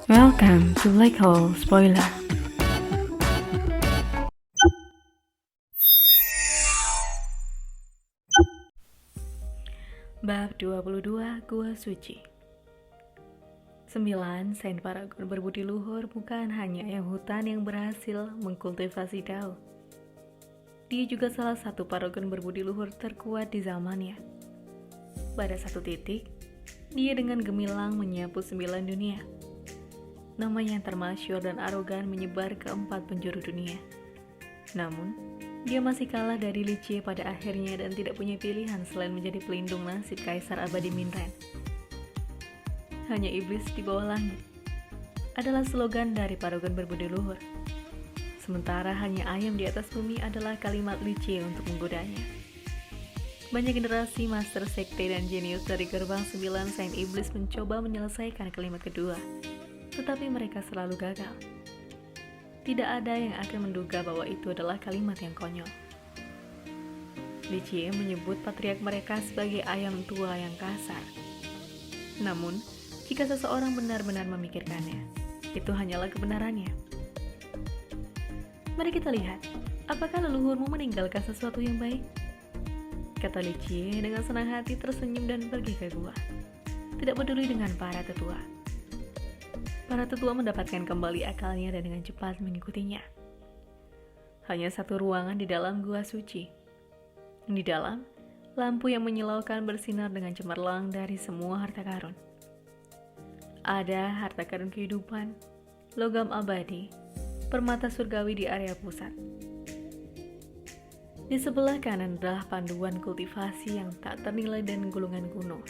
Welcome to Black Hole Spoiler. Bab 22 Gua Suci. 9. Saint Paragon berbudi luhur bukan hanya yang hutan yang berhasil mengkultivasi Dao. Dia juga salah satu paragon berbudi luhur terkuat di zamannya. Pada satu titik, dia dengan gemilang menyapu 9 dunia. Nama yang termasyhur dan arogan menyebar ke 4 penjuru dunia. Namun, dia masih kalah dari Li Jie pada akhirnya dan tidak punya pilihan selain menjadi pelindung nasib Kaisar Abadi Minren. Hanya iblis di bawah langit adalah slogan dari paragon berbudi luhur. Sementara hanya ayam di atas bumi adalah kalimat Li Jie untuk menggodanya. Banyak generasi master sekte dan jenius dari gerbang 9 Saint Iblis mencoba menyelesaikan kalimat kedua, tetapi mereka selalu gagal. Tidak ada yang akan menduga bahwa itu adalah kalimat yang konyol. Li Jie menyebut patriark mereka sebagai ayam tua yang kasar. Namun, jika seseorang benar-benar memikirkannya, itu hanyalah kebenarannya. Mari kita lihat, apakah leluhurmu meninggalkan sesuatu yang baik? Kata Li Jie dengan senang hati tersenyum dan pergi ke gua. Tidak peduli dengan para tetua. Para tetua mendapatkan kembali akalnya dan dengan cepat mengikutinya. Hanya satu ruangan di dalam gua suci. Di dalam, lampu yang menyilaukan bersinar dengan cemerlang dari semua harta karun. Ada harta karun kehidupan, logam abadi, permata surgawi di area pusat. Di sebelah kanan adalah panduan kultivasi yang tak ternilai dan gulungan kuno.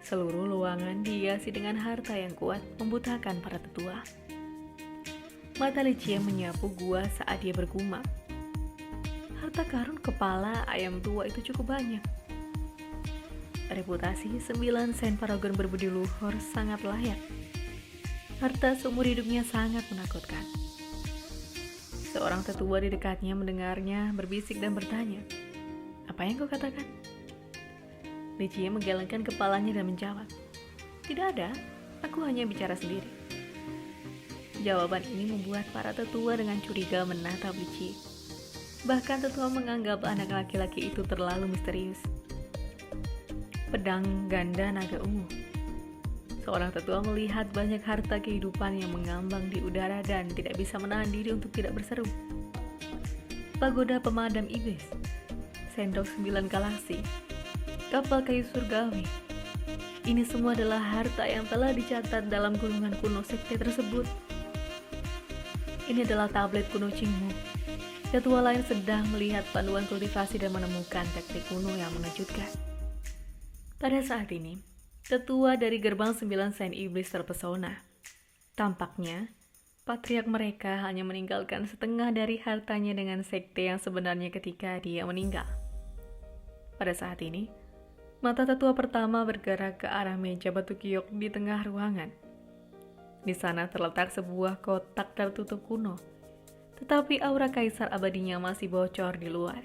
Seluruh ruangan dihiasi dengan harta yang kuat membutakan para tetua. Mata Li Jie menyapu gua saat dia bergumam. Harta karun kepala ayam tua itu cukup banyak. Reputasi 9 Saint Paragon berbudi luhur sangat layak. Harta seumur hidupnya sangat menakutkan. Seorang tetua di dekatnya mendengarnya berbisik dan bertanya, "Apa yang kau katakan?" Li Jie menggelengkan kepalanya dan menjawab, "Tidak ada, aku hanya bicara sendiri." Jawaban ini membuat para tetua dengan curiga menatap Li Jie. Bahkan tetua menganggap anak laki-laki itu terlalu misterius. Pedang ganda naga ungu. Seorang tetua melihat banyak harta kehidupan yang mengambang di udara dan tidak bisa menahan diri untuk tidak berseru. Pagoda pemadam iblis, sendok 9 galaksi, kapal kayu surgawi. Ini semua adalah harta yang telah dicatat dalam gulungan kuno sekte tersebut. Ini adalah tablet kuno Qingmu. Tetua lain sedang melihat panduan kultivasi dan menemukan teknik kuno yang mengejutkan. Pada saat ini, tetua dari gerbang 9 Saint Iblis terpesona. Tampaknya, patriark mereka hanya meninggalkan setengah dari hartanya dengan sekte yang sebenarnya ketika dia meninggal. Pada saat ini, mata tetua pertama bergerak ke arah meja batu giok di tengah ruangan. Di sana terletak sebuah kotak tertutup kuno, tetapi aura kaisar abadinya masih bocor di luar.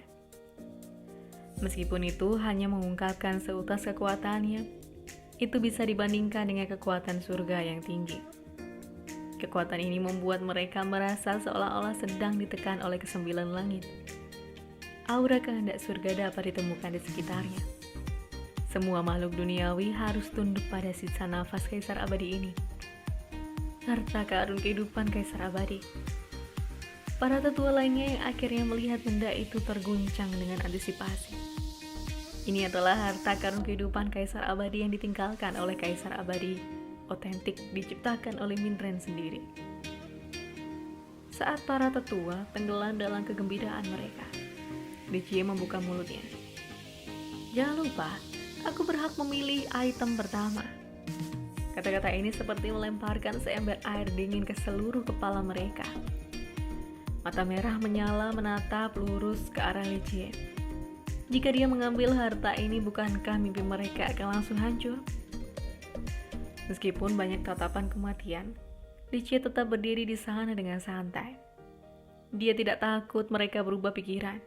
Meskipun itu hanya mengungkapkan seutas kekuatannya, itu bisa dibandingkan dengan kekuatan surga yang tinggi. Kekuatan ini membuat mereka merasa seolah-olah sedang ditekan oleh kesembilan langit. Aura kehendak surga dapat ditemukan di sekitarnya. Semua makhluk duniawi harus tunduk pada sisa nafas Kaisar Abadi ini. Harta karun kehidupan Kaisar Abadi. Para tetua lainnya yang akhirnya melihat benda itu terguncang dengan antisipasi. Ini adalah harta karun kehidupan Kaisar Abadi yang ditinggalkan oleh Kaisar Abadi otentik diciptakan oleh Minren sendiri. Saat para tetua tenggelam dalam kegembiraan mereka, Li Jie membuka mulutnya. "Jangan lupa, aku berhak memilih item pertama." Kata-kata ini seperti melemparkan seember air dingin ke seluruh kepala mereka. Mata merah menyala menatap lurus ke arah Li Jie. Jika dia mengambil harta ini, bukankah mimpi mereka akan langsung hancur? Meskipun banyak tatapan kematian, Li Jie tetap berdiri di sana dengan santai. Dia tidak takut mereka berubah pikiran.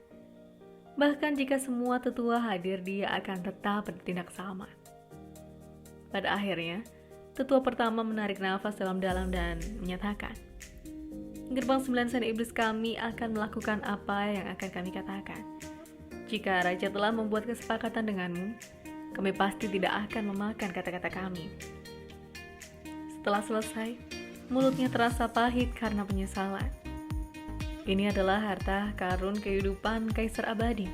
Bahkan jika semua tetua hadir, dia akan tetap bertindak sama. Pada akhirnya, Tetua pertama menarik nafas dalam-dalam dan menyatakan, gerbang 9 sen iblis kami akan melakukan apa yang akan kami katakan. Jika raja telah membuat kesepakatan denganmu, kami pasti tidak akan memakan kata-kata kami. Setelah selesai, mulutnya terasa pahit karena penyesalan. Ini adalah harta karun kehidupan kaisar abadi,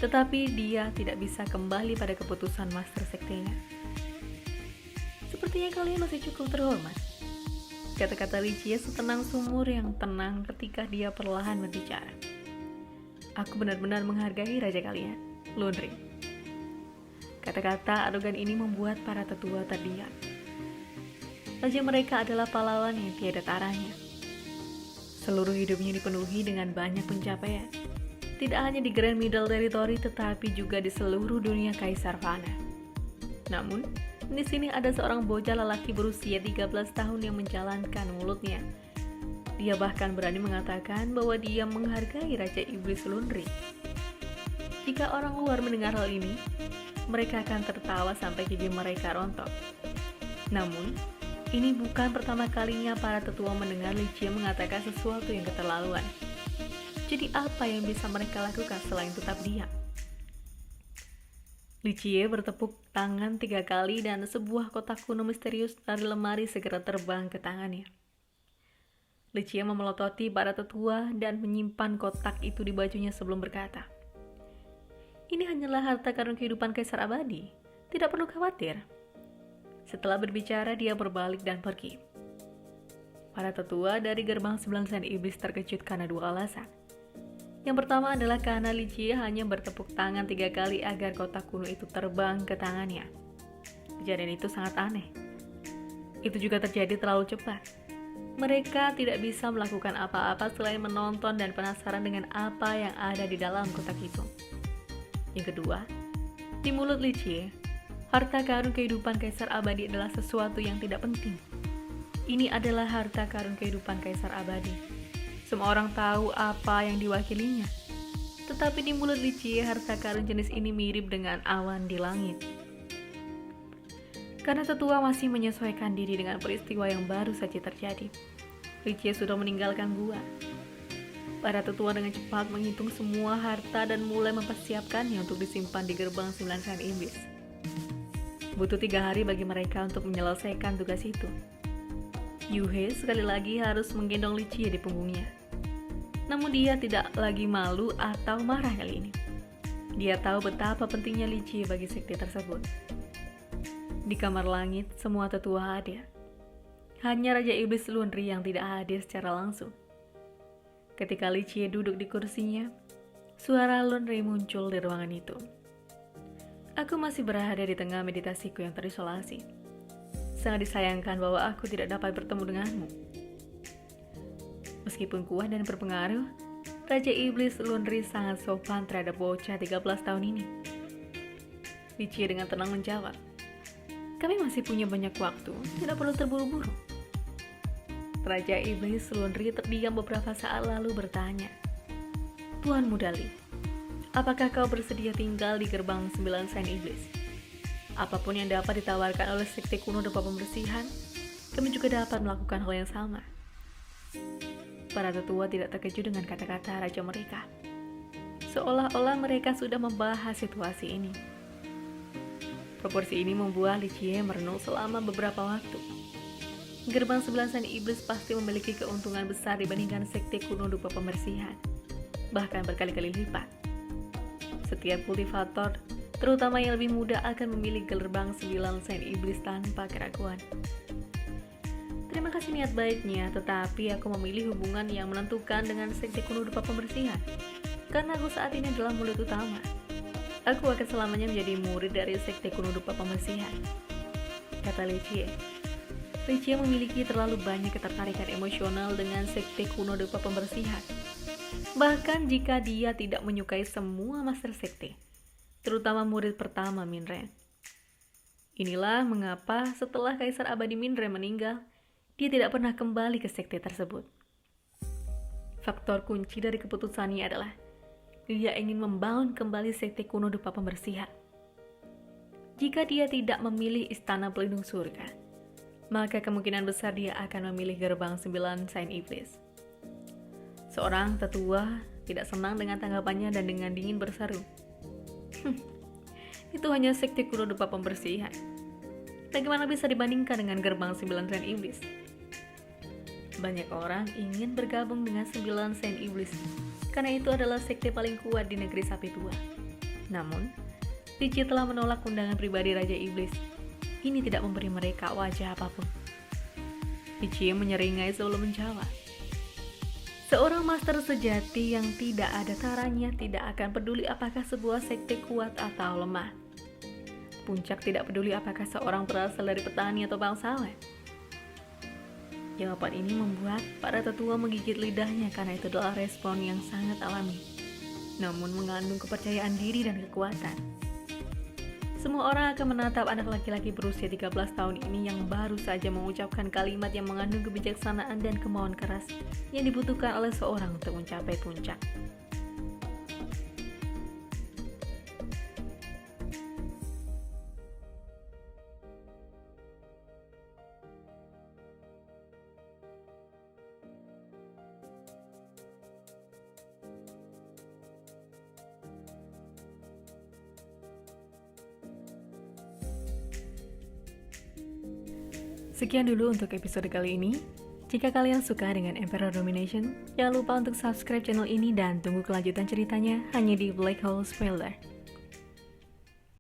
tetapi dia tidak bisa kembali pada keputusan master sektenya. Sepertinya kalian masih cukup terhormat, kata-kata Licie setenang sumur yang tenang ketika dia perlahan berbicara. Aku benar-benar menghargai raja kalian, Lunri. Kata-kata arogan ini membuat para tetua terdiam. Raja mereka adalah pahlawan yang tiada taranya. Seluruh hidupnya dipenuhi dengan banyak pencapaian, tidak hanya di Grand Middle Territory tetapi juga di seluruh dunia Kaisar Fana. Namun, di sini ada seorang bocah lelaki berusia 13 tahun yang menjalankan mulutnya. Dia bahkan berani mengatakan bahwa dia menghargai Raja Iblis Lunri. Jika orang luar mendengar hal ini, mereka akan tertawa sampai gigi mereka rontok. Namun, ini bukan pertama kalinya para tetua mendengar Licie mengatakan sesuatu yang keterlaluan. Jadi apa yang bisa mereka lakukan selain tetap diam? Licie bertepuk tangan 3 kali dan sebuah kotak kuno misterius dari lemari segera terbang ke tangannya. Licie memelototi para tetua dan menyimpan kotak itu di bajunya sebelum berkata, "Ini hanyalah harta karun kehidupan kaisar abadi. Tidak perlu khawatir." Setelah berbicara, dia berbalik dan pergi. Para tetua dari gerbang 9 sen iblis terkejut karena 2 alasan. Yang pertama adalah karena Licie hanya bertepuk tangan 3 kali agar kotak kuno itu terbang ke tangannya. Kejadian itu sangat aneh. Itu juga terjadi terlalu cepat. Mereka tidak bisa melakukan apa-apa selain menonton dan penasaran dengan apa yang ada di dalam kotak itu. Yang kedua, di mulut Licie, harta karun kehidupan kaisar abadi adalah sesuatu yang tidak penting. Ini adalah harta karun kehidupan kaisar abadi. Semua orang tahu apa yang diwakilinya. Tetapi di mulut Licie, harta karun jenis ini mirip dengan awan di langit. Karena tetua masih menyesuaikan diri dengan peristiwa yang baru saja terjadi, Licie sudah meninggalkan gua. Para tetua dengan cepat menghitung semua harta dan mulai mempersiapkannya untuk disimpan di gerbang 9 sen iblis. Butuh 3 hari bagi mereka untuk menyelesaikan tugas itu. Yuhe sekali lagi harus menggendong Licie di punggungnya. Namun dia tidak lagi malu atau marah kali ini. Dia tahu betapa pentingnya Licie bagi sekte tersebut. Di kamar langit, semua tetua hadir. Hanya Raja Iblis Lunri yang tidak hadir secara langsung. Ketika Licie duduk di kursinya, suara Lunri muncul di ruangan itu. Aku masih berada di tengah meditasiku yang terisolasi. Sangat disayangkan bahwa aku tidak dapat bertemu denganmu. Meskipun kuat dan berpengaruh, Raja Iblis Lunri sangat sopan terhadap bocah 13 tahun ini. Licie dengan tenang menjawab, "Kami masih punya banyak waktu, tidak perlu terburu-buru." Raja Iblis Lunri terdiam beberapa saat lalu bertanya, "Tuan Mudali, apakah kau bersedia tinggal di gerbang 9 sen iblis? Apapun yang dapat ditawarkan oleh sekte kuno Dewa Pembersihan, kami juga dapat melakukan hal yang sama." Para tetua tidak terkejut dengan kata-kata raja mereka. Seolah-olah mereka sudah membahas situasi ini. Proporsi ini membuat Licie merenung selama beberapa waktu. Gerbang 9 sen iblis pasti memiliki keuntungan besar dibandingkan sekte kuno Dewa Pembersihan, bahkan berkali-kali lipat. Setiap kultivator, terutama yang lebih muda, akan memilih gerbang 9 sen iblis tanpa keraguan. Terima kasih niat baiknya, tetapi aku memilih hubungan yang menentukan dengan sekte kuno Dewa Pembersihan, karena aku saat ini adalah murid utama. Aku akan selamanya menjadi murid dari sekte kuno Dewa Pembersihan, kata Licie. Licie memiliki terlalu banyak ketertarikan emosional dengan sekte kuno Dewa Pembersihan. Bahkan jika dia tidak menyukai semua master sekte, terutama murid pertama Minren. Inilah mengapa setelah Kaisar Abadi Minren meninggal, dia tidak pernah kembali ke sekte tersebut. Faktor kunci dari keputusannya adalah dia ingin membangun kembali sekte kuno Dewa Pembersihan. Jika dia tidak memilih istana pelindung surga, maka kemungkinan besar dia akan memilih gerbang 9 sign iblis. Seorang tetua tidak senang dengan tanggapannya dan dengan dingin berseru, itu hanya sekte kuno dupa pembersihan. Bagaimana bisa dibandingkan dengan gerbang 9 sign iblis? Banyak orang ingin bergabung dengan 9 sign iblis, karena itu adalah sekte paling kuat di negeri sapi tua. Namun, Tichy telah menolak undangan pribadi Raja Iblis. Ini tidak memberi mereka wajah apapun. Tichy menyeringai sebelum menjawab. Seorang master sejati yang tidak ada taranya tidak akan peduli apakah sebuah sekte kuat atau lemah. Puncak tidak peduli apakah seorang berasal dari petani atau bangsawan. Jawaban ini membuat para tetua menggigit lidahnya karena itu adalah respon yang sangat alami, namun mengandung kepercayaan diri dan kekuatan. Semua orang akan menatap anak laki-laki berusia 13 tahun ini yang baru saja mengucapkan kalimat yang mengandung kebijaksanaan dan kemauan keras yang dibutuhkan oleh seorang untuk mencapai puncak. Sekian dulu untuk episode kali ini. Jika kalian suka dengan Emperor Domination, jangan lupa untuk subscribe channel ini dan tunggu kelanjutan ceritanya hanya di Black Hole Spoiler.